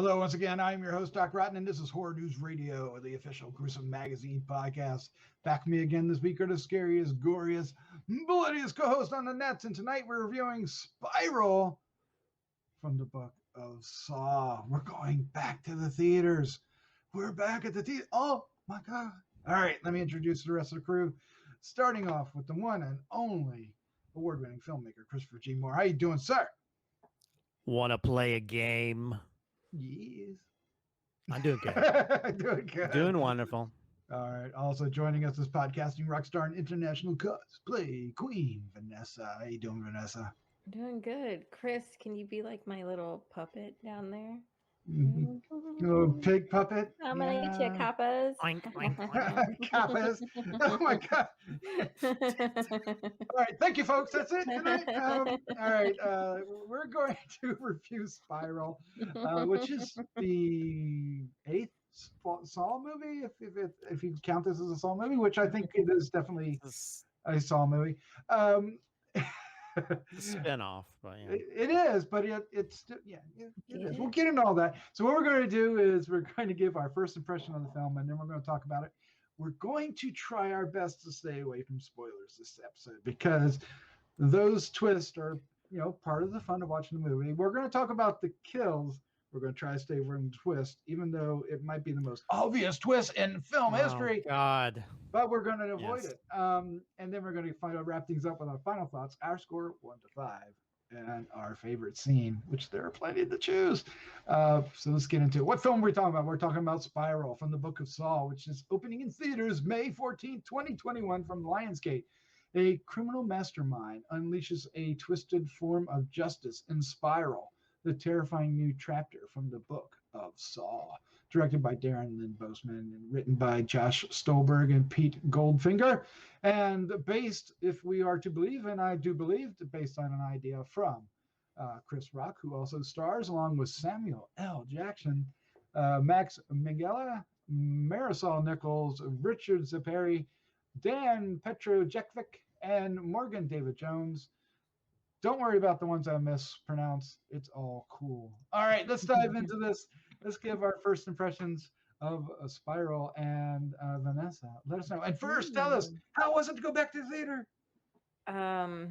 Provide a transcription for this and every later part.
Hello, once again. I'm your host, Doc Rotten, and this is Horror News Radio, the official Gruesome Magazine podcast. Back with me again this week are the scariest, goriest, bloodiest co-host on the nets, and tonight we're reviewing Spiral from the book of Saw. We're going back to the theaters. We're back at the theater. Oh, my God. All right, let me introduce the rest of the crew, starting off with the one and only award-winning filmmaker, Christopher G. Moore. How you doing, sir? Want to play a game? Yes. I'm doing good. Doing good. Doing wonderful. All right. Also joining us is podcasting rock star and international cosplay queen, Vanessa. How you doing, Vanessa? I'm doing good. Chris, can you be like my little puppet down there? Little pig puppet. I'm gonna eat your kappas. Oink, oink, oink. Kappas. Oh my God. All right. Thank you, folks. That's it tonight. All right. We're going to review Spiral, which is the 8th Saw movie, if you count this as a Saw movie, which I think it is definitely a Saw movie. Spin-off, but yeah. It is, but it's still, it is. We'll get into all that. So what we're going to do is we're going to give our first impression of the film, and then we're going to talk about it. We're going to try our best to stay away from spoilers this episode because those twists are, part of the fun of watching the movie. We're going to talk about the kills. We're going to try to stay away from the twist, even though it might be the most obvious twist in film history. God. But we're going to avoid it. And then we're going to wrap things up with our final thoughts, our score 1 to 5, and our favorite scene, which there are plenty to choose. So let's get into it. What film are we talking about? We're talking about Spiral from the Book of Saw, which is opening in theaters May 14th, 2021 from LIONSGATE. A criminal mastermind unleashes a twisted form of justice in Spiral, the terrifying new chapter from the Book of Saw, directed by Darren, Lynn, Bousman, and written by Josh Stolberg and Pete Goldfinger, and based, if we are to believe, and I do believe, based on an idea from Chris Rock, who also stars, along with Samuel L. Jackson, Max Minghella, Marisol Nichols, Richard Zeppieri, Dan Petronijevic, and Morgan David Jones. Don't worry about the ones I mispronounce. It's all cool. All right, let's dive into this. Let's give our first impressions of Spiral, and Vanessa, let us know. And first, tell us, how was it to go back to the theater? A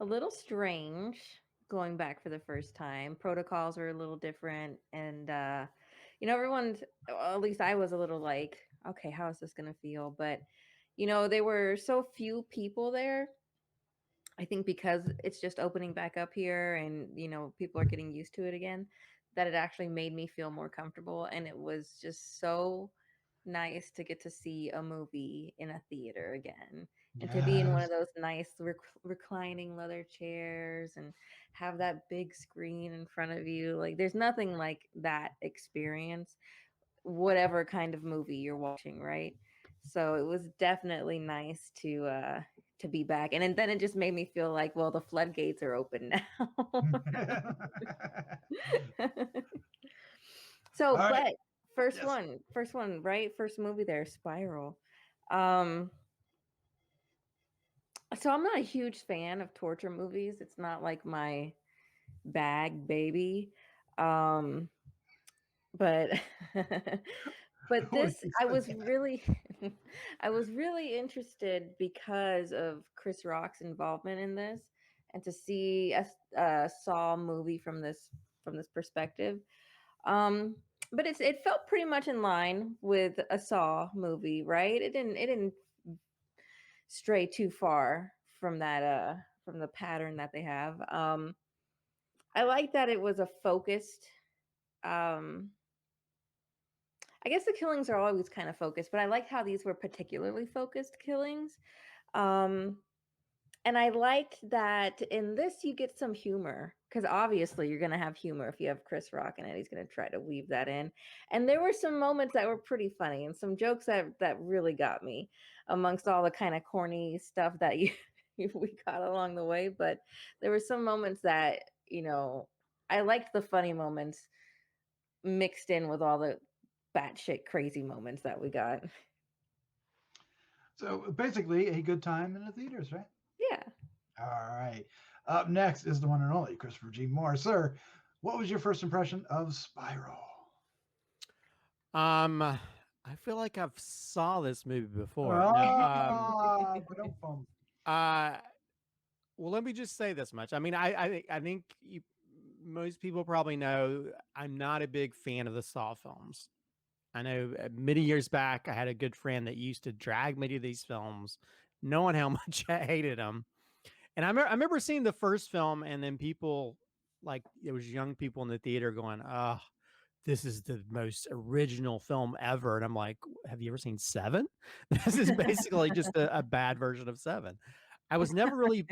little strange going back for the first time. Protocols were a little different, and everyone's, at least I was a little like, okay, how is this gonna feel? But there were so few people there. I think because it's just opening back up here and, people are getting used to it again, that it actually made me feel more comfortable. And it was just so nice to get to see a movie in a theater again and to be in one of those nice reclining leather chairs and have that big screen in front of you. Like, there's nothing like that experience, whatever kind of movie you're watching, right? So it was definitely nice to be back. And then it just made me feel like, well, the floodgates are open now. So, but first one, right? First movie there, Spiral. So I'm not a huge fan of torture movies. It's not like my bag, baby. But But this, I was really interested because of Chris Rock's involvement in this, and to see a Saw movie from this perspective. But it felt pretty much in line with a Saw movie, right? It didn't stray too far from that from the pattern that they have. I like that it was a focused. I guess the killings are always kind of focused, but I like how these were particularly focused killings. And I liked that in this you get some humor, because obviously you're going to have humor if you have Chris Rock in it. He's going to try to weave that in. And there were some moments that were pretty funny and some jokes that really got me amongst all the kind of corny stuff that we got along the way. But there were some moments that, I liked the funny moments mixed in with all the batshit crazy moments that we got. So basically a good time in the theaters, right? Yeah. All right. Up next is the one and only Christopher G. Moore. Sir, What was your first impression of Spiral? I feel like I've saw this movie before. Ba-dum-bum. Well, let me just say this much. I mean, I think most people probably know I'm not a big fan of the Saw films. I know many years back, I had a good friend that used to drag me to these films, knowing how much I hated them. And I remember seeing the first film, and then people, like, there was young people in the theater going, "Oh, this is the most original film ever." And I'm like, "Have you ever seen Seven?" This is basically just a bad version of Seven. I was never really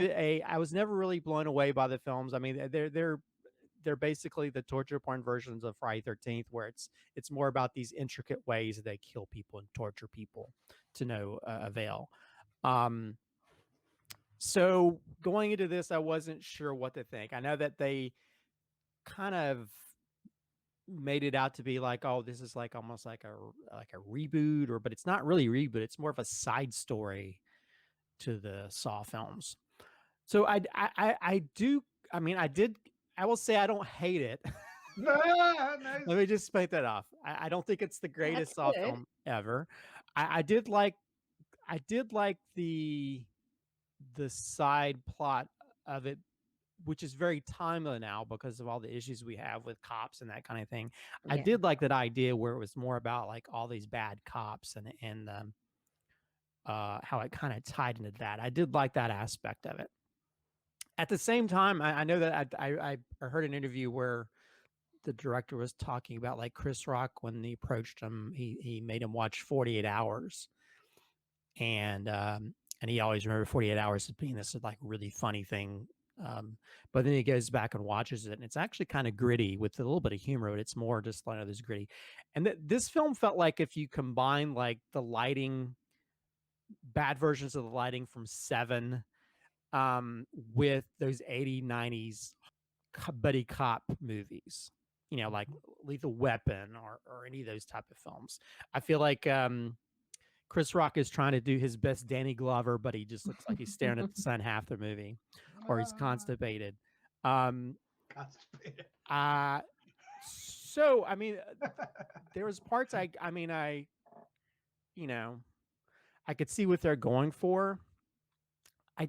blown away by the films. I mean, they're basically the torture porn versions of Friday 13th, where it's more about these intricate ways that they kill people and torture people to no avail. So going into this, I wasn't sure what to think. I know that they kind of made it out to be like, oh, this is like almost like a reboot, but it's not really a reboot. It's more of a side story to the Saw films. So I do. I mean, I will say I don't hate it. Nice. Let me just paint that off. I don't think it's the greatest Saw good. film ever. I did like the side plot of it, which is very timely now because of all the issues we have with cops and that kind of thing. I Yeah. did like that idea where it was more about like all these bad cops and how it kind of tied into that. I did like that aspect of it. At the same time, I know that I heard an interview where the director was talking about like Chris Rock, when he approached him, he made him watch 48 Hours. And he always remembered 48 Hours as being this like really funny thing. But then he goes back and watches it, and it's actually kind of gritty with a little bit of humor, but it's more just like this gritty. And this film felt like if you combine like the lighting, bad versions of the lighting from Seven, with those 80s, 90s buddy cop movies, you know, like Lethal Weapon or any of those type of films. I feel like Chris Rock is trying to do his best Danny Glover, but he just looks like he's staring at the sun half the movie, or he's constipated. Constipated. So I mean, there was parts I you know, I could see what they're going for. I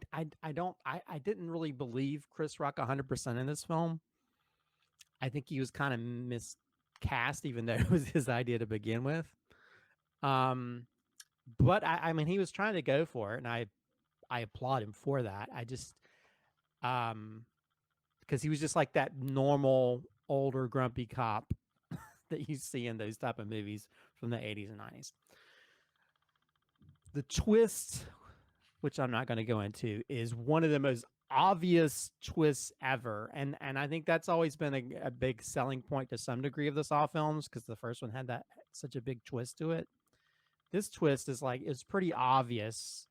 didn't really believe Chris Rock 100% in this film. I think he was kind of miscast, even though it was his idea to begin with. But I mean, he was trying to go for it, and I applaud him for that. I just, because he was just like that normal, older, grumpy cop that you see in those type of movies from the 80s and 90s. The twist, which I'm not going to go into, is one of the most obvious twists ever. And I think that's always been a big selling point to some degree of the Saw films, because the first one had such a big twist to it. This twist is like, it's pretty obvious,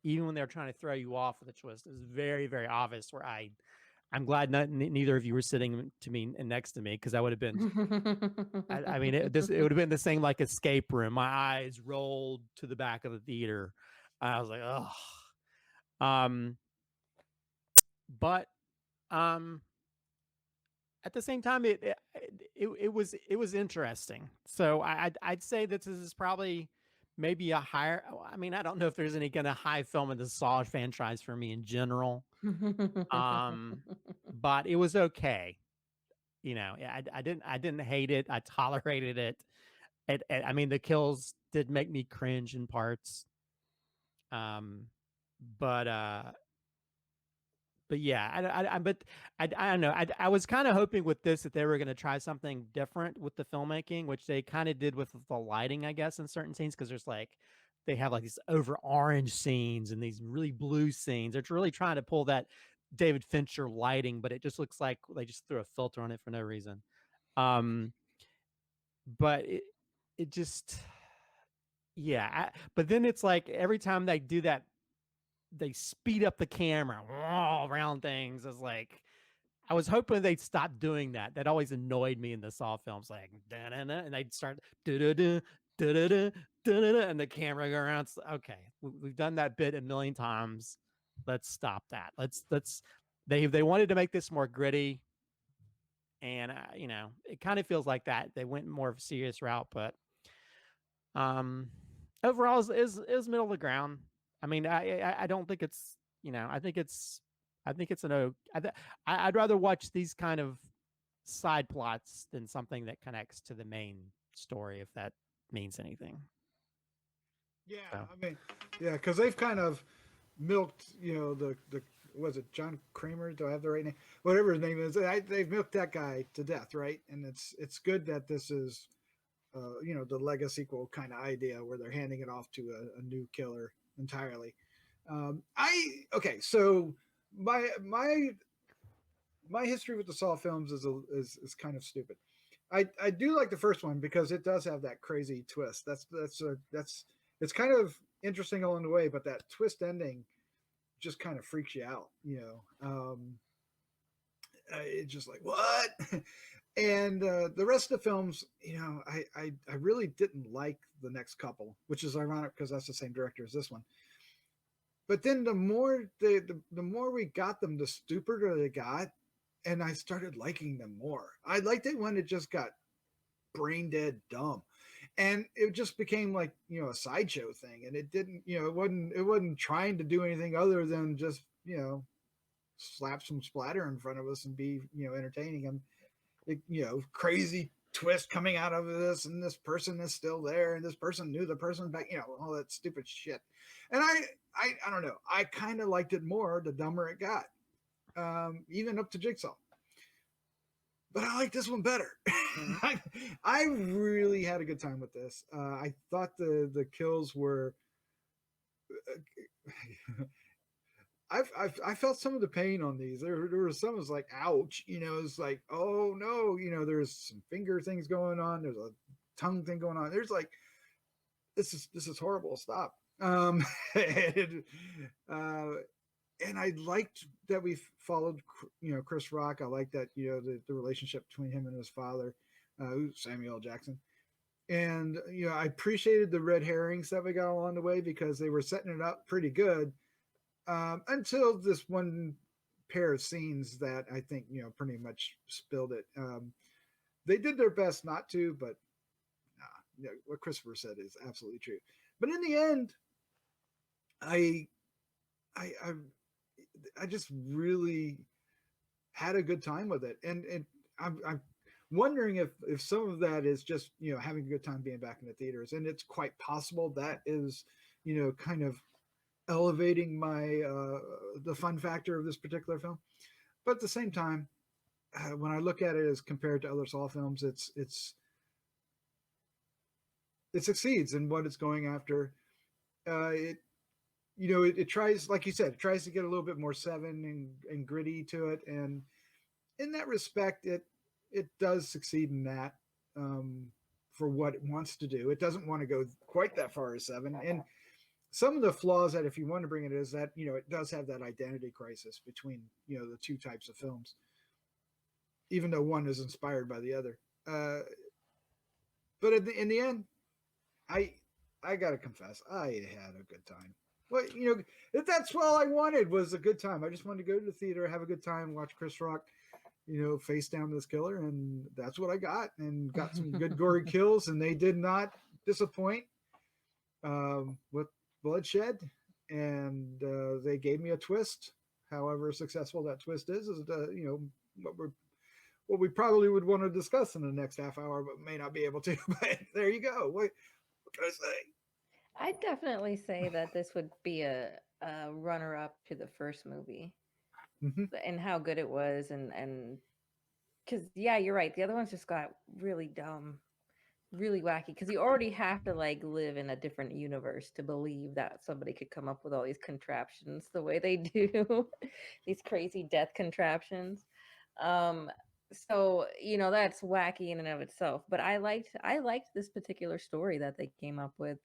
even when they're trying to throw you off with a twist. It's very, very obvious, where I'm glad neither of you were sitting to me next to me, because I would have been, I mean, it would have been the same like escape room. My eyes rolled to the back of the theater. I was like, oh. But at the same time, it was interesting. So I'd say that this is probably maybe a higher. I mean, I don't know if there's any kind of high film in the Saw franchise for me in general. But it was okay. You know, I didn't hate it. I tolerated it. I mean, the kills did make me cringe in parts. But yeah, I don't know. I was kind of hoping with this that they were going to try something different with the filmmaking, which they kind of did with the lighting, I guess, in certain scenes, because there's like, they have like these over orange scenes and these really blue scenes. They're really trying to pull that David Fincher lighting, but it just looks like they just threw a filter on it for no reason. But it just, yeah. But then it's like every time they do that, they speed up the camera around things. It's like, I was hoping they'd stop doing that. That always annoyed me in the Saw films, like da-da-da, and they'd start da-da-da, da-da-da, da-da-da, and the camera go around. Okay, we've done that bit a million times. Let's stop that. Let's they wanted to make this more gritty, And you know, it kind of feels like that. They went more of a serious route, but overall is middle of the ground. I mean, I don't think it's, you know, I think it's I'd rather watch these kind of side plots than something that connects to the main story, if that means anything. Yeah, So. I mean, yeah, because they've kind of milked, you know, the was it John Kramer? Do I have the right name? Whatever his name is, they've milked that guy to death, right? And it's good that this is, you know, the Lego sequel kind of idea where they're handing it off to a new killer entirely. Okay, so my history with the Saw films is kind of stupid. I do like the first one because it does have that crazy twist. That's it's kind of interesting along the way, but that twist ending just kind of freaks you out, you know. It's just like, what? And the rest of the films, you know, I really didn't like the next couple, which is ironic because that's the same director as this one. But then the more the more we got them, the stupider they got, and I started liking them more. I liked it when it just got brain dead dumb, and it just became like, you know, a sideshow thing, and it didn't, you know, it wasn't trying to do anything other than just, you know, slap some splatter in front of us and be, you know, entertaining. And it, you know, crazy twist coming out of this, and this person is still there, and this person knew the person back, you know, all that stupid shit. And I don't know, I kind of liked it more the dumber it got, even up to Jigsaw. But I like this one better. I really had a good time with this. I thought the kills were. I felt some of the pain on these. There was some was like, ouch, you know. It's like, oh no, you know. There's some finger things going on. There's a tongue thing going on. There's like, this is horrible. Stop. And, and I liked that we followed, you know, Chris Rock. I like that, you know, the relationship between him and his father, Samuel L. Jackson. And, you know, I appreciated the red herrings that we got along the way because they were setting it up pretty good, until this one pair of scenes that I think, you know, pretty much spilled it. They did their best not to, but you know, what Christopher said is absolutely true. But in the end, I just really had a good time with it, and I'm wondering if some of that is just, you know, having a good time being back in the theaters, and it's quite possible that is, you know, kind of elevating my the fun factor of this particular film. But at the same time, when I look at it as compared to other Saw films, it succeeds in what it's going after. It, you know, it tries, like you said, it tries to get a little bit more Seven and gritty to it, and in that respect, it does succeed in that, for what it wants to do. It doesn't want to go quite that far as Seven, and some of the flaws that, if you want to bring it, is that, you know, it does have that identity crisis between, you know, the two types of films, even though one is inspired by the other. But in the end, I gotta confess, I had a good time. Well, you know, that's all I wanted was a good time. I just wanted to go to the theater, have a good time, watch Chris Rock, you know, face down this killer, and that's what I got. And got some good gory kills, and they did not disappoint, with bloodshed, and they gave me a twist. However successful that twist is you know, what we probably would want to discuss in the next half hour, but may not be able to. But there you go. What can I say? I'd definitely say that this would be a runner-up to the first movie, and how good it was, and because, yeah, you're right. The other ones just got really dumb, really wacky, because you already have to like live in a different universe to believe that somebody could come up with all these contraptions the way they do, these crazy death contraptions. So, you know, that's wacky in and of itself. But I liked this particular story that they came up with.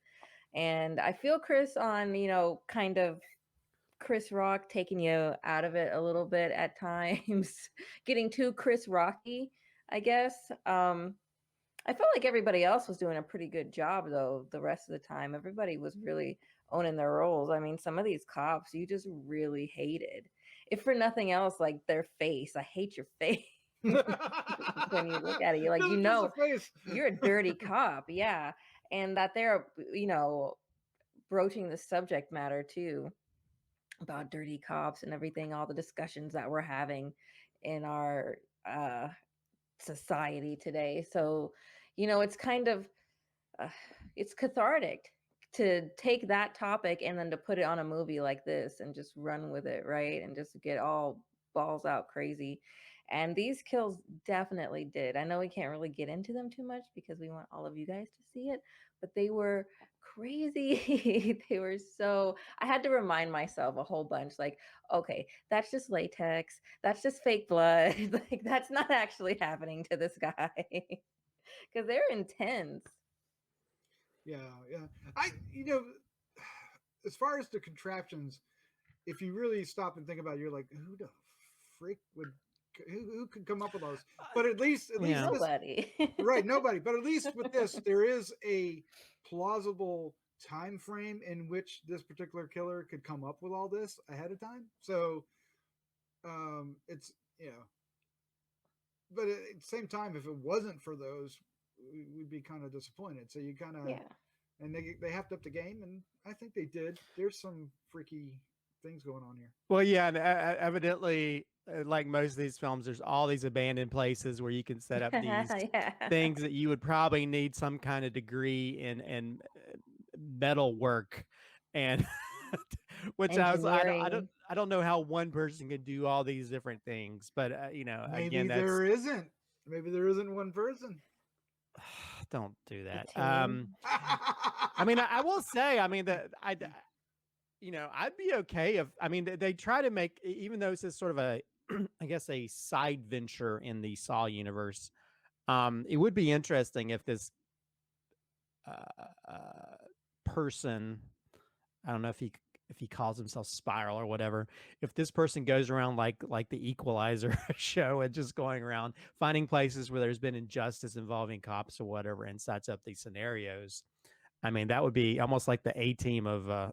And I feel Chris on, you know, kind of Chris Rock taking you out of it a little bit at times, getting too Chris Rocky, I guess. I felt like everybody else was doing a pretty good job, though, the rest of the time. Everybody was really owning their roles. I mean, some of these cops you just really hated. If for nothing else, like their face. I hate your face. When you look at it, you're like, No, you just know, the face. you're a dirty cop, yeah. And that they're, you know, broaching the subject matter too about dirty cops and everything, all the discussions that we're having in our society today. So, you know, it's kind of it's cathartic to take that topic and then to put it on a movie like this and just run with it, right? And just get all balls out crazy. And these kills definitely did. I know we can't really get into them too much because we want all of you guys to see it, but they were crazy. They were so, I had to remind myself a whole bunch like, okay, that's just latex. That's just fake blood. Like, that's not actually happening to this guy. Because they're intense. Yeah. You know, as far as the contraptions, if you really stop and think about it, you're like, who the freak would, who could come up with those? But at least nobody. Right, nobody. But at least with this, there is a plausible time frame in which this particular killer could come up with all this ahead of time. So, it's, you know, but at the same time, if it wasn't for those, we'd be kind of disappointed. So you kind of, and they have to up the game, and I think they did. There's some freaky things going on here. Well, yeah, and evidently, like most of these films, there's all these abandoned places where you can set up these things that you would probably need some kind of degree in metal work, and which I don't know how one person can do all these different things, but you know, maybe again, maybe there isn't one person. Don't do that. I mean, I will say, I mean, that you know, I'd be okay if, I mean, they try to make, even though it's sort of a, I guess, a side venture in the Saw universe, it would be interesting if this person, I don't know if he calls himself Spiral or whatever, if this person goes around like the Equalizer show and just going around finding places where there's been injustice involving cops or whatever and sets up these scenarios. I mean, that would be almost like the A-team of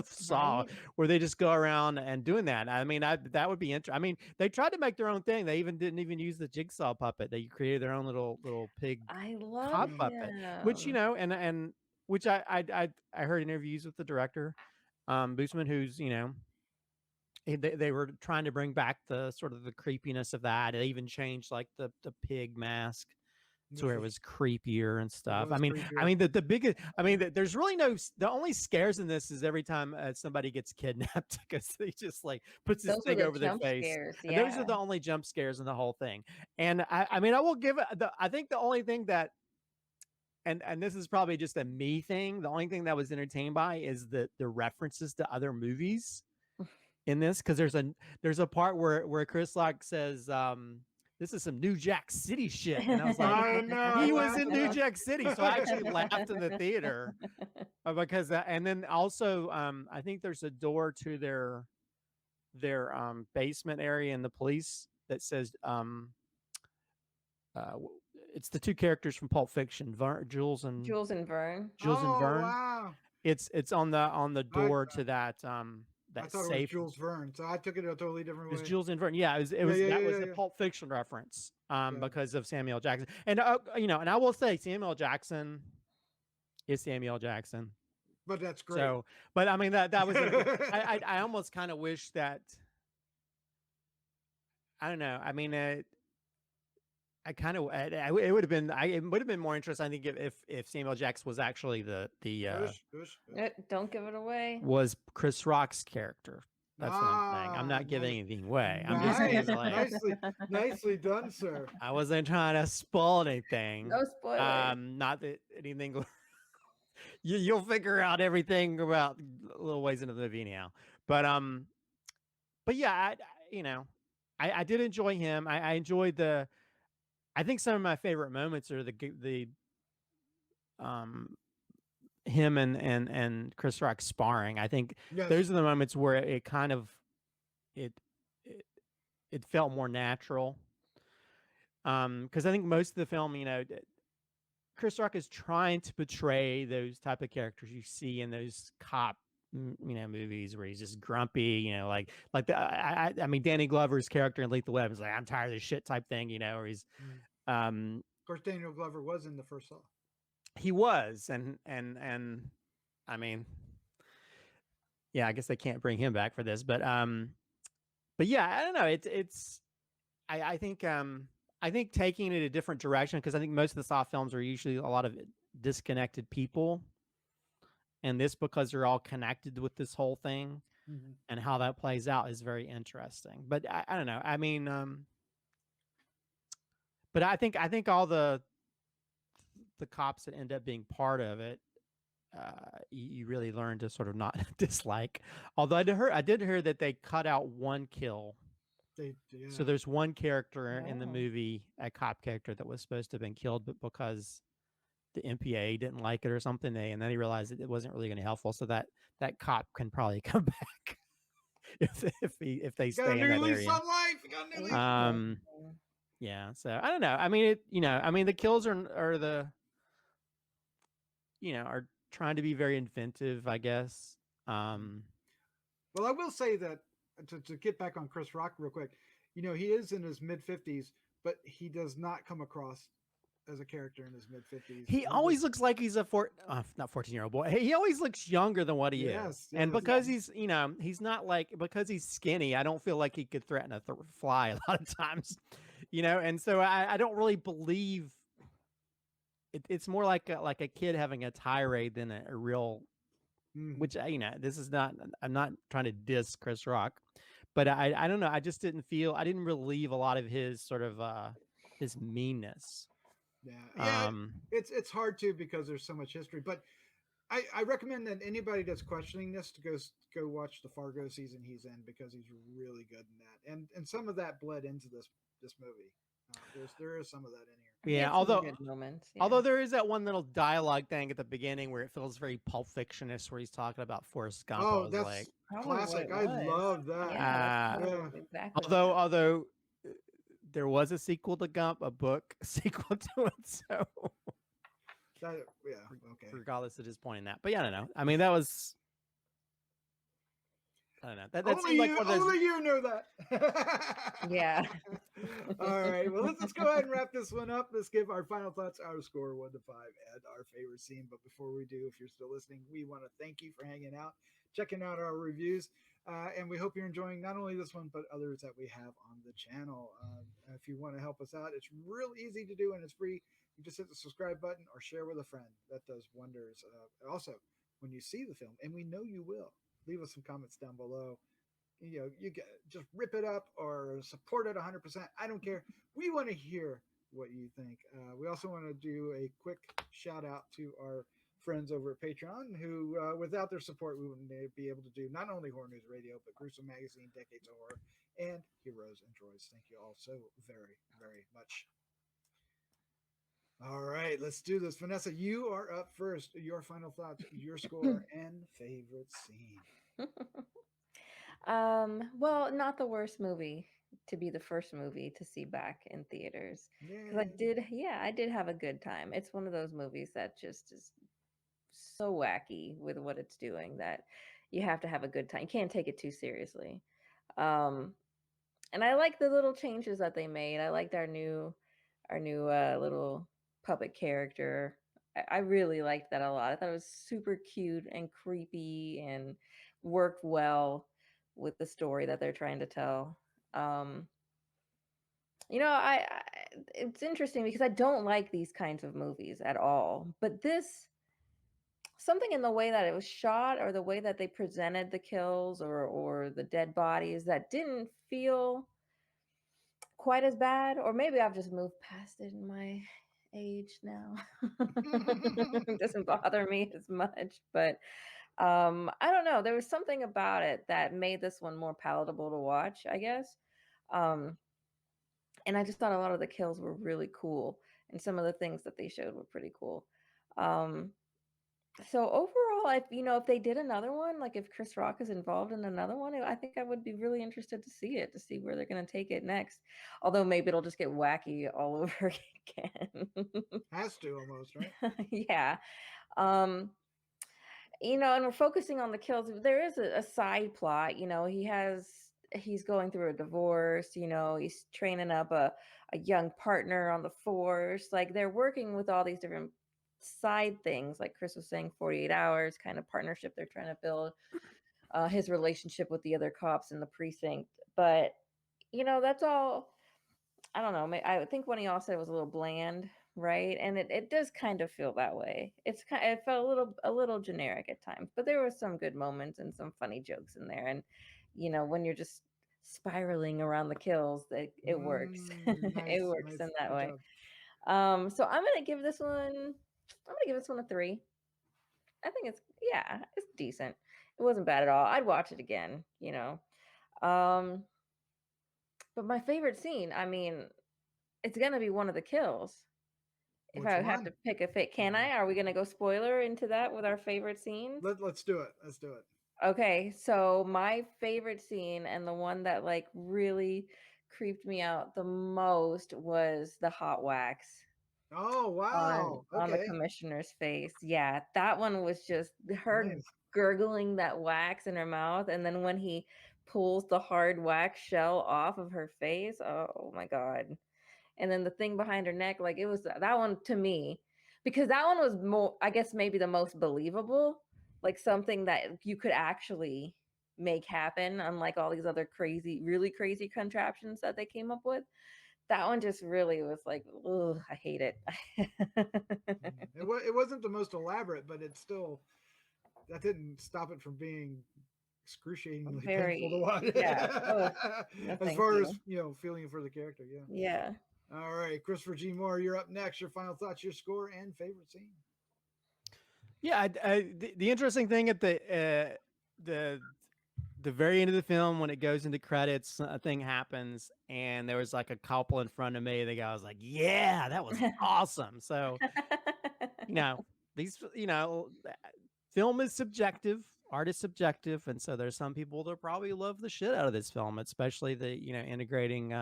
Saw, where they just go around and doing that. I mean, that would be interesting. I mean, they tried to make their own thing. They didn't even use the Jigsaw puppet. They created their own little pig cop puppet, which, you know, and which I heard interviews with the director, Bousman, who's, you know, they were trying to bring back the sort of the creepiness of that. They even changed like the pig mask to where it was creepier and stuff. I mean, the biggest, I mean, there's really the only scares in this is every time somebody gets kidnapped, because they just like puts this thing over their face. And those are the only jump scares in the whole thing. And I mean, I will give it I think the only thing that, and this is probably just a me thing, the only thing that was entertained by is the references to other movies in this, because there's a part where Chris Rock says, this is some New Jack City shit. And I was like, he was in New Jack City. So I actually laughed in the theater because, and then also, I think there's a door to their basement area in the police that says, it's the two characters from Pulp Fiction, Jules and Vern. Wow. It's on the door to that, I thought it was Jules Verne, so I took it a totally different way. It was Jules and Verne. Yeah, it was a Pulp Fiction reference, because of Samuel Jackson. And you know, and I will say Samuel Jackson is Samuel Jackson. But that's great. So, but I mean that was I almost kind of wish that, I don't know. I mean, it would have been more interesting, I think, if Samuel Jackson was actually the don't give it away, was Chris Rock's character. That's what I'm saying. I'm not giving anything away. I'm just saying, like, nicely done, sir. I wasn't trying to spoil anything. No spoilers. Not that anything. You'll figure out everything about a little ways into the movie now. But yeah, I did enjoy him. I enjoyed I think some of my favorite moments are him and Chris Rock sparring. I think those are the moments where it kind of it felt more natural. Because I think most of the film, you know, Chris Rock is trying to portray those type of characters you see in those cop movies where he's just grumpy, like I mean, Danny Glover's character in Lethal Weapon is like, I'm tired of this shit type thing, or he's, of course, Daniel Glover was in the first Saw. He was, and I mean, yeah, I guess they can't bring him back for this, but yeah, I don't know. It's I think taking it a different direction, because I think most of the Saw films are usually a lot of disconnected people, and this, because they're all connected with this whole thing, and how that plays out is very interesting. But I don't know. I mean, but I think all the cops that end up being part of it, you really learn to sort of not dislike. Although I did hear that they cut out one kill. So there's one character in the movie, a cop character, that was supposed to have been killed, but because the MPA didn't like it or something, and then he realized that it wasn't really going to be helpful. So that cop can probably come back if they stay in that area. Yeah. So I don't know. I mean, the kills are are trying to be very inventive, I guess. Well, I will say that to get back on Chris Rock real quick, he is in his mid-50s, but he does not come across as a character in his mid-50s. He always looks like he's a not 14-year-old boy. He always looks younger than what he is. And because he's, he's not like, because he's skinny, I don't feel like he could threaten a fly a lot of times, and so I don't really believe it's more like a kid having a tirade than a real, which, this is not, I'm not trying to diss Chris Rock, but I don't know. I just I didn't believe a lot of his sort of, his meanness. Yeah. It's hard to, because there's so much history, but I recommend that anybody that's questioning this to go watch the Fargo season he's in, because he's really good in that. And some of that bled into this movie. There is some of that in here. Yeah, although there is that one little dialogue thing at the beginning where it feels very Pulp Fiction-ish, where he's talking about Forrest Gump. Oh, that's classic. I love that. Yeah, exactly. Although there was a sequel to Gump, a book sequel to it, so okay. Regardless of his point in that, but yeah, I don't know. I mean, that was. I don't know. That only seemed like one of those... only you know that. Yeah. All right. Well, let's go ahead and wrap this one up. Let's give our final thoughts, our score 1 to 5, and our favorite scene. But before we do, if you're still listening, we want to thank you for hanging out, checking out our reviews, and we hope you're enjoying not only this one but others that we have on the channel. If you want to help us out, it's real easy to do, and it's free. You just hit the subscribe button or share with a friend. That does wonders. Also, when you see the film, and we know you will, leave us some comments down below. You just rip it up or support it 100%. I don't care. We want to hear what you think. We also want to do a quick shout out to our friends over at Patreon, who without their support, we wouldn't be able to do not only Horror News Radio, but Gruesome Magazine, Decades of Horror, and Heroes and Droids. Thank you all so very, very much. All right, let's do this. Vanessa, you are up first. Your final thoughts, your score, and favorite scene. Well, not the worst movie to be the first movie to see back in theaters. Because I did have a good time. It's one of those movies that just is so wacky with what it's doing that you have to have a good time. You can't take it too seriously. And I like the little changes that they made. I liked our new little puppet character. I really liked that a lot. I thought it was super cute and creepy and worked well with the story that they're trying to tell. It's interesting because I don't like these kinds of movies at all, but something in the way that it was shot or the way that they presented the kills or the dead bodies that didn't feel quite as bad, or maybe I've just moved past it in my age now. It doesn't bother me as much, but I don't know. There was something about it that made this one more palatable to watch, I guess. And I just thought a lot of the kills were really cool, and some of the things that they showed were pretty cool. So overall, if they did another one, like if Chris Rock is involved in another one, I think I would be really interested to see where they're going to take it next. Although maybe it'll just get wacky all over again. Has to almost, right? Yeah. and we're focusing on the kills. There is a side plot. He's going through a divorce. He's training up a young partner on the force. Like, they're working with all these different side things, like Chris was saying, 48 hours kind of partnership they're trying to build, his relationship with the other cops in the precinct. But that's all. I don't know. I think one of y'all said it was a little bland, right? And it does kind of feel that way. It felt a little generic at times, but there were some good moments and some funny jokes in there. And when you're just spiraling around the kills, it works. It works Nice. in that Good way. job. So I'm gonna give this one. I'm gonna give this one a 3. I think it's decent. It wasn't bad at all. I'd watch it again. Um, but my favorite scene, I mean, it's gonna be one of the kills. If Which I have one? to pick a fit, can I? Are we gonna go spoiler into that with our favorite scenes? Let's do it. Let's do it. Okay, so my favorite scene and the one that like really creeped me out the most was the hot wax Oh wow. on the Okay. commissioner's face. Yeah, that one was just her Nice. gurgling that wax in her mouth, and then when he pulls the hard wax shell off of her face, oh my god. And then the thing behind her neck, like, it was that one to me, because that one was more, I guess, maybe the most believable, like something that you could actually make happen, unlike all these other really crazy contraptions that they came up with. That one just really was like, ugh, I hate it. It wasn't the most elaborate, but it still, that didn't stop it from being excruciatingly painful to watch. Yeah. Oh, no, As thank far you. as feeling for the character, yeah. Yeah. All right, Christopher G. Moore, you're up next. Your final thoughts, your score, and favorite scene. Yeah, the interesting thing at the very end of the film, when it goes into credits, a thing happens, and there was like a couple in front of me. The guy was like, "Yeah, that was awesome." So these film is subjective, art is subjective, and so there's some people that probably love the shit out of this film, especially the integrating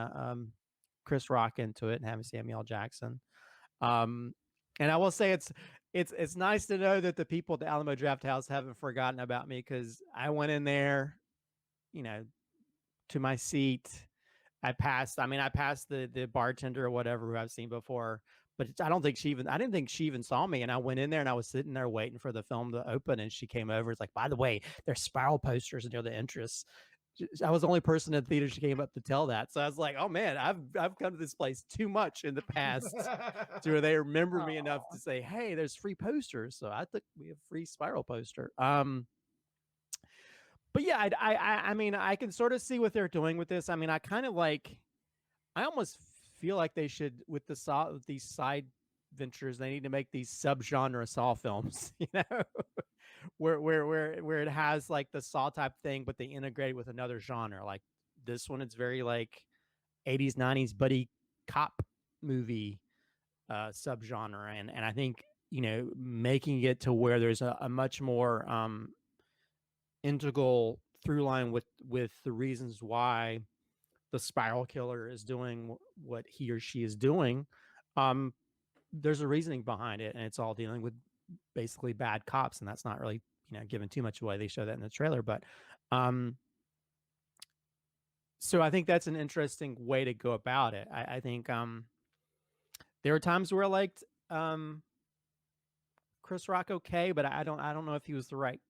Chris Rock into it and having Samuel L. Jackson. And I will say it's nice to know that the people at the Alamo Draft House haven't forgotten about me, because I went in there, to my seat. I passed the bartender or whatever who I've seen before, but I didn't think she even saw me. And I went in there and I was sitting there waiting for the film to open, and she came over. It's like, by the way, there's spiral posters near the entrance. I was the only person in the theater she came up to tell that. So I was like, oh man, I've come to this place too much in the past to where they remember me enough to say, hey, there's free posters. So I think we have free spiral poster. But yeah, I mean, I can sort of see what they're doing with this. I mean, I almost feel like they should, with these side ventures, they need to make these subgenre Saw films, where it has like the Saw type thing, but they integrate it with another genre. Like this one, it's very like 80s, 90s buddy cop movie subgenre, and I think making it to where there's a much more integral through line with the reasons why the spiral killer is doing what he or she is doing. There's a reasoning behind it, and it's all dealing with basically bad cops, and that's not really giving too much away. They show that in the trailer, but so I think that's an interesting way to go about it. I think there are times where I liked Chris Rock okay, but I don't know if he was the right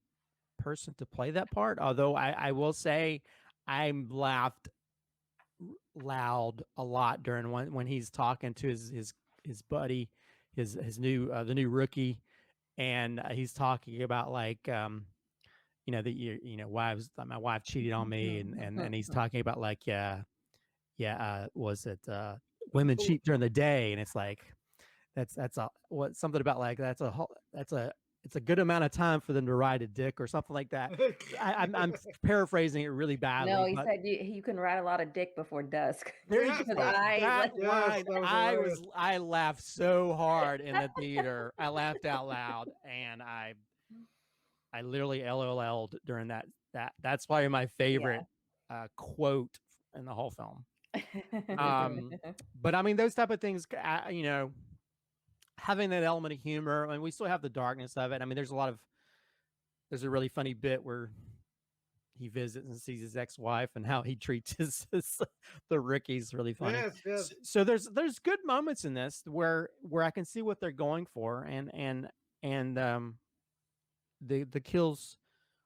person to play that part. Although I will say I laughed loud a lot during when he's talking to his buddy, his new the new rookie, and he's talking about like wives, my wife cheated on me, and he's talking about like was it women cheat during the day, and it's like that's something about like it's a good amount of time for them to ride a dick or something like that. I'm paraphrasing it really badly. No, he said you can ride a lot of dick before dusk. I laughed so hard in the theater. I laughed out loud, and I literally LOL'd during that. That's probably my favorite quote in the whole film. But I mean, those type of things, having that element of humor, and we still have the darkness of it. I mean, there's a lot of there's a really funny bit where he visits and sees his ex-wife and how he treats the rookies. Really funny. Yes. So there's good moments in this where I can see what they're going for, and the kills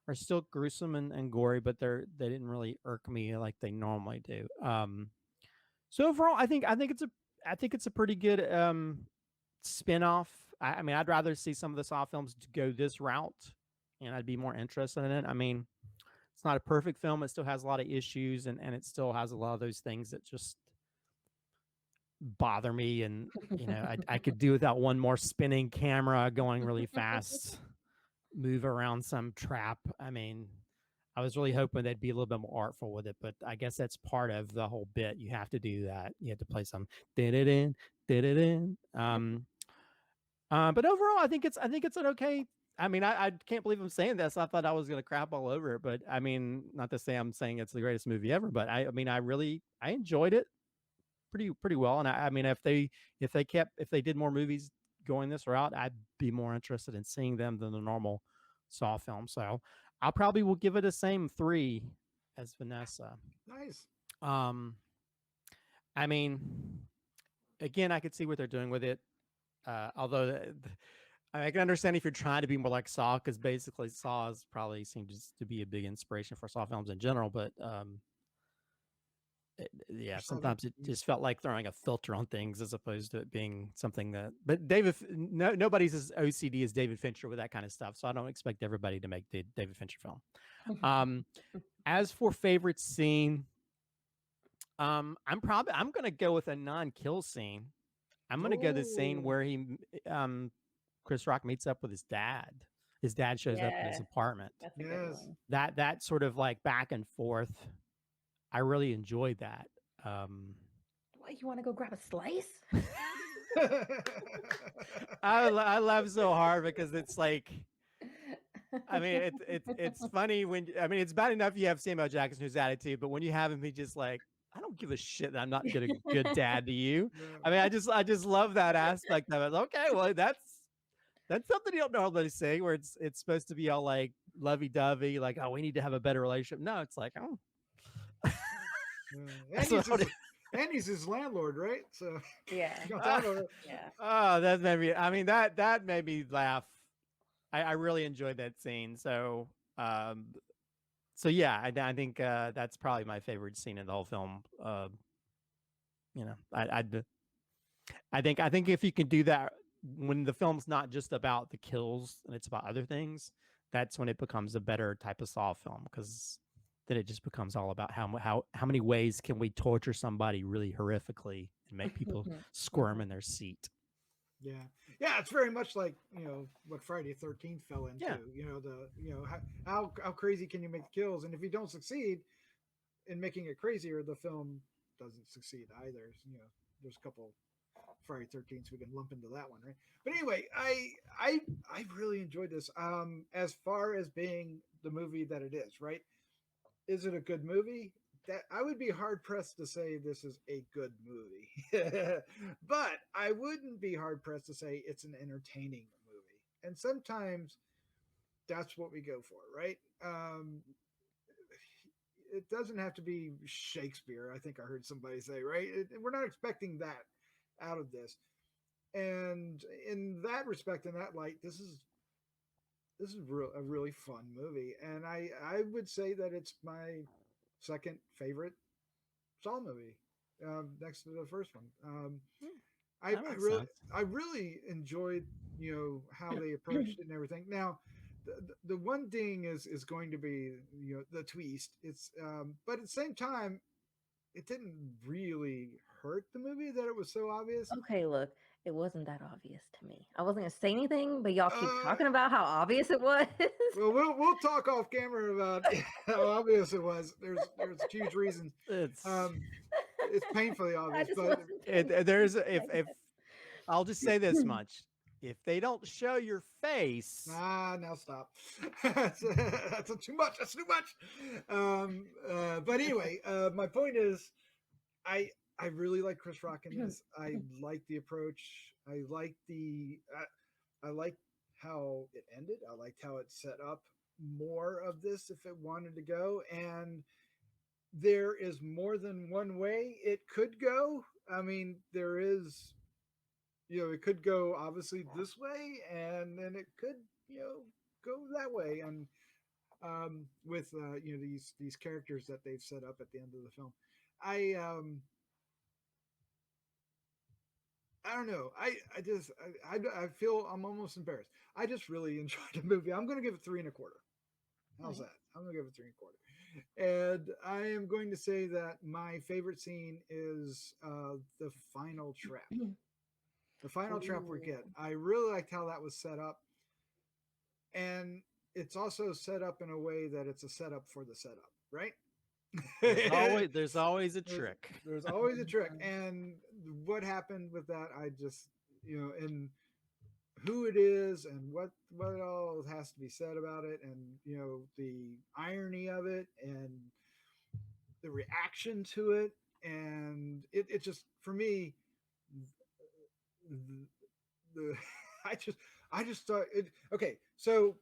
are still gruesome and gory, but they didn't really irk me like they normally do. So overall, I think it's a pretty good spin-off. I mean, I'd rather see some of the Saw films go this route, and I'd be more interested in it. I mean, it's not a perfect film. It still has a lot of issues, and it still has a lot of those things that just bother me. And I could do without one more spinning camera going really fast, move around some trap. I mean, I was really hoping they'd be a little bit more artful with it, but I guess that's part of the whole bit. You have to do that. You have to play some did it in. But overall, I think it's an okay. I mean, I can't believe I'm saying this. I thought I was going to crap all over it, but I mean, not to say I'm saying it's the greatest movie ever, but I mean, I enjoyed it pretty well. And I mean, if they did more movies going this route, I'd be more interested in seeing them than the normal Saw film. So I'll probably will give it the same 3 as Vanessa. Nice. I mean, again, I could see what they're doing with it. Although I can understand if you're trying to be more like Saw, because basically Saw probably seems to be a big inspiration for Saw films in general. But sometimes it just felt like throwing a filter on things as opposed to it being something that. But nobody's as OCD as David Fincher with that kind of stuff, so I don't expect everybody to make the David Fincher film. As for favorite scene, I'm going to go with a non-kill scene. I'm going to go the scene where Chris Rock meets up with his dad. His dad shows up in his apartment. That's a good one. That sort of like back and forth. I really enjoyed that. What, you want to go grab a slice? I laugh so hard because it's like, I mean, it's funny when, I mean, it's bad enough you have Samuel Jackson who's attitude, but when you have him, he just like, I don't give a shit that I'm not a good dad to you. I mean, I just love that aspect of it. Okay, well, that's something you don't normally say, where it's supposed to be all like lovey-dovey, like, oh, we need to have a better relationship. No, it's like, oh. And he's his landlord, right? So yeah. Oh, that made me. I mean, that made me laugh. I really enjoyed that scene. So, yeah, I think that's probably my favorite scene in the whole film. I think if you can do that when the film's not just about the kills and it's about other things, that's when it becomes a better type of Saw film, because then it just becomes all about how many ways can we torture somebody really horrifically and make people squirm in their seat. Yeah, it's very much like, what Friday the 13th fell into. How crazy can you make the kills, and if you don't succeed in making it crazier, the film doesn't succeed either. There's a couple Friday 13th we can lump into that one, right? But anyway, I really enjoyed this. As far as being the movie that it is, right? Is it a good movie? That I would be hard pressed to say this is a good movie, but I wouldn't be hard pressed to say it's an entertaining movie. And sometimes that's what we go for, right? It doesn't have to be Shakespeare. I think I heard somebody say, right? We're not expecting that out of this. And in that respect, in that light, this is a really fun movie. And I would say that it's my second favorite Saw movie, next to the first one. I really enjoyed, how they approached it and everything. Now, the one ding is going to be, the twist. It's, but at the same time, it didn't really hurt the movie that it was so obvious. Okay, look, it wasn't that obvious to me. I wasn't gonna say anything, but y'all keep talking about how obvious it was. Well, we'll talk off camera about how obvious it was. There's huge reasons. It's painfully obvious, but if I'll just say this much: if they don't show your face, now stop. That's too much. That's too much. But anyway, my point is, I really like Chris Rock in this. I like the approach. I like how it ended. I liked how it set up, more of this if it wanted to go, and there is more than one way it could go. I mean, there is, it could go obviously this way, and then it could, go that way. And with these characters that they've set up at the end of the film, I don't know. I feel I'm almost embarrassed. I just really enjoyed the movie. I'm going to give it 3 1/4. How's that? I'm going to give it 3 1/4. And I am going to say that my favorite scene is the final trap. The final trap we get. I really liked how that was set up. And it's also set up in a way that it's a setup for the setup, right? There's always a trick. There's always a trick. And what happened with that, I just, and who it is and what all has to be said about it, and the irony of it and the reaction to it, and it just, for me, I just thought it. Okay, so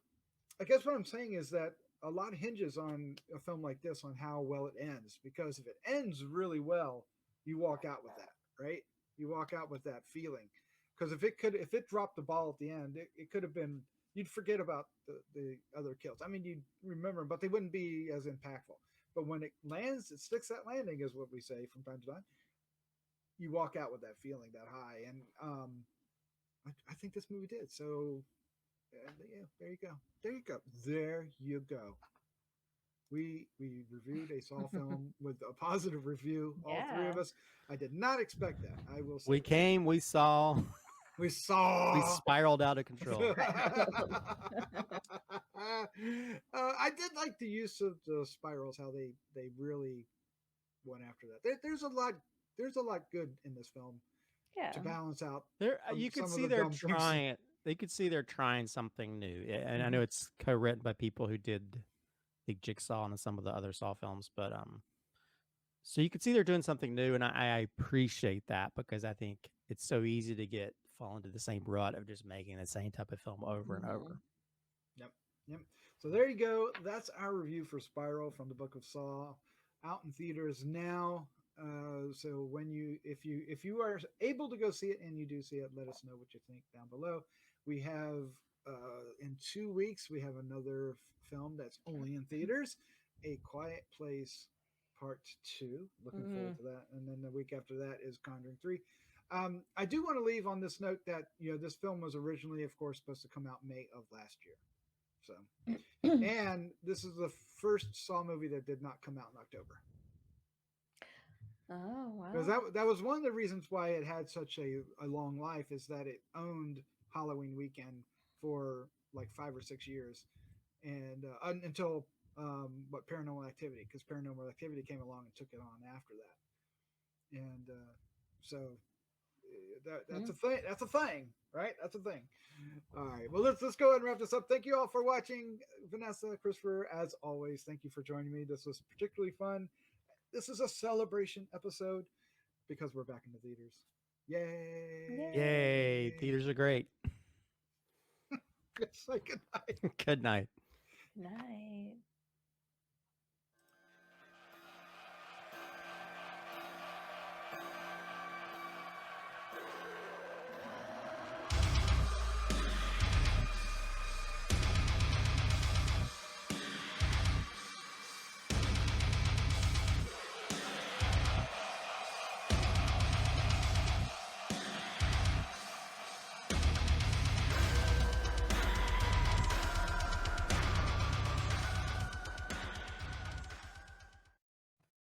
I guess what I'm saying is that a lot hinges on a film like this, on how well it ends, because if it ends really well, you walk out with that, right? You walk out with that feeling. Because if it dropped the ball at the end, it could have been, you'd forget about the other kills. I mean, you'd remember them, but they wouldn't be as impactful. But when it lands, it sticks that landing, is what we say from time to time. You walk out with that feeling, that high. And I think this movie did. So, yeah, there you go. There you go. There you go. We reviewed a Saw film with a positive review, all 3 of us. I did not expect that. I will say We came, we saw, we spiraled out of control. I did like the use of the spirals, how they really went after that. There's a lot good in this film to balance out. You could see they're trying. They could see they're trying something new, and I know it's co-written by people who did the Jigsaw and some of the other Saw films, but so you could see they're doing something new, and I appreciate that, because I think it's so easy to fall into the same rut of just making the same type of film over and over. Yep. So there you go. That's our review for Spiral from the Book of Saw, out in theaters now. So if you are able to go see it and you do see it, let us know what you think down below. We have in 2 weeks we have another film that's only in theaters, A Quiet Place Part 2. Looking forward to that. And then the week after that is Conjuring 3. I do want to leave on this note that this film was originally, of course, supposed to come out May of last year. So, and this is the first Saw movie that did not come out in October. Oh, wow. Because that was one of the reasons why it had such a long life, is that it owned Halloween weekend for like 5 or 6 years, and until Paranormal Activity, because Paranormal Activity came along and took it on after that, and so that's a thing. That's a thing, right? That's a thing. All right. Well, let's go ahead and wrap this up. Thank you all for watching. Vanessa, Christopher, as always, thank you for joining me. This was particularly fun. This is a celebration episode because we're back in the theaters. Yay! Yay! Theaters are great. Say good night. Good night. Night.